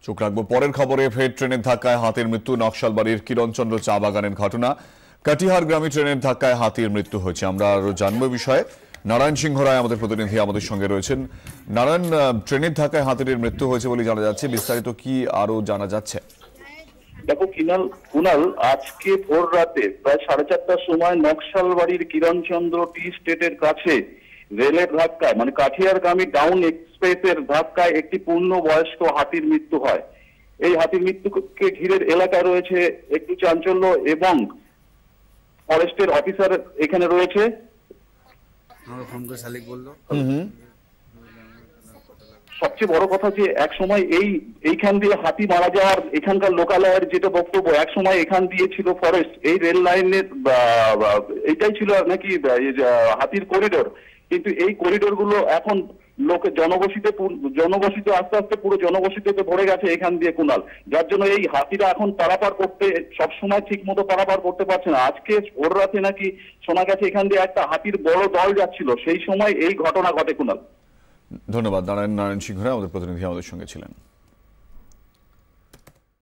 চোখ রাখবো পরের খবরে। ফের ট্রেনের ধাক্কায় হাতির মৃত্যু। নকশালবাড়ির কিরণচন্দ্র চা বাগানের ঘটনা। কাটিহার গ্রামে ট্রেনের ধাক্কায় হাতির মৃত্যু হয়েছে। আমরা আরো জানবো বিষয়ে। নারায়ণ সিংহ রায় আমাদের প্রতিনিধি আমাদের সঙ্গে রয়েছেন। নারায়ণ, ট্রেনের ধাক্কায় হাতির মৃত্যু হয়েছে বলে জানা যাচ্ছে, বিস্তারিত কি আরো জানা যাচ্ছে? দেখো কুনাল, আজকে ভোর রাতে প্রায় 4:30টার সময় নকশালবাড়ির কিরণচন্দ্র টি স্টেটের কাছে রেলের ধাক্কায় মানে কাঠিয়ারগামী ডাউন এক্সপ্রেসের ধাক্কায় একটি পূর্ণবয়স্ক হাতির মৃত্যু হয়। এই হাতির মৃত্যুকে ঘিরে এলাকায় রয়েছে একটু চাঞ্চল্য এবং ফরেস্টের অফিসার এখানে রয়েছে। সবচেয়ে বড় কথা যে এক সময় এইখান দিয়ে হাতি মারা যাওয়ার এখানকার লোকালয়ের যেটা বক্তব্য, এক সময় এখান দিয়ে ছিল ফরেস্ট, এই রেল লাইনের এইটাই ছিল নাকি হাতির করিডোর, কিন্তু এই করিডোর গুলো এখন জনবসিত আস্তে আস্তে পুরো জনবসিততে ভরে গেছে এখান দিয়ে কুনাল, যার জন্য এই হাতিরা এখন পারাপার করতে সবসময় ঠিক মতো পারাপার করতে পারছে না। আজকে ভোর রাতে নাকি শোনা গেছে এখান দিয়ে একটা হাতির বড় দল যাচ্ছিল, সেই সময় এই ঘটনা ঘটে কুনাল। ধন্যবাদ নারায়ণ সিংহ রায় আমাদের প্রতিনিধি আমাদের সঙ্গে ছিলেন।